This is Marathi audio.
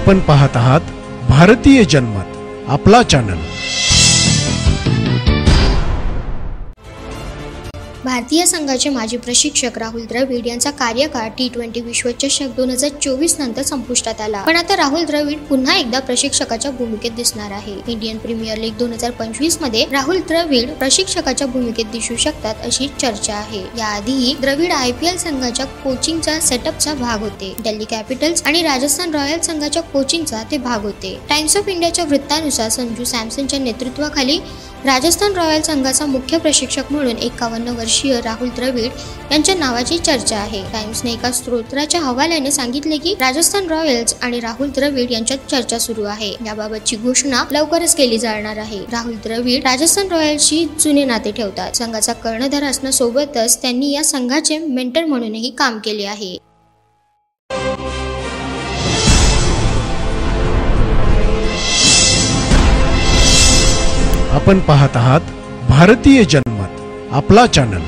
आपण पाहत आहात भारतीय जनमत, आपला चॅनल। भारतीय संघाचे माजी प्रशिक्षक राहुल द्रविड यांचा कार्यकाळ T20 विश्वचषक 2024 नंतर संपुष्टात आला। पण आता राहुल द्रविड पुन्हा एकदा प्रशिक्षकाच्या भूमिकेत दिसणार आहे। इंडियन प्रीमियर लीग 2025 मध्ये राहुल द्रविड प्रशिक्षकाच्या भूमिकेत दिसू शकतात अशी चर्चा आहे। याआधीही द्रविड IPL संघाच्या कोचिंगचा सेटअपचा भाग होते। दिल्ली कॅपिटल्स आणि राजस्थान रॉयल्स संघाच्या कोचिंगचा ते भाग होते। टाइम्स ऑफ इंडियाच्या वृत्तानुसार संजू सॅमसनच्या नेतृत्वाखाली राजस्थान रॉयल्स संघाचा मुख्य प्रशिक्षक म्हणून 51 वर्षीय राहुल द्रविड यांच्या नावाची चर्चा आहे। टाइम्सने एका स्रोताच्या हवाल्याने सांगितले की राजस्थान रॉयल्स आणि राहुल द्रविड यांच्यात चर्चा सुरू आहे। याबाबतची घोषणा लवकरच केली जाणार आहे। राहुल द्रविड राजस्थान रॉयल्सशी जुने नाते ठेवतात। संघाचा कर्णधार असण्यासोबतच त्यांनी या संघाचे मेंटर म्हणूनही काम केले आहे। आपण पाहत आहात भारतीय जनमत, आपला चॅनल।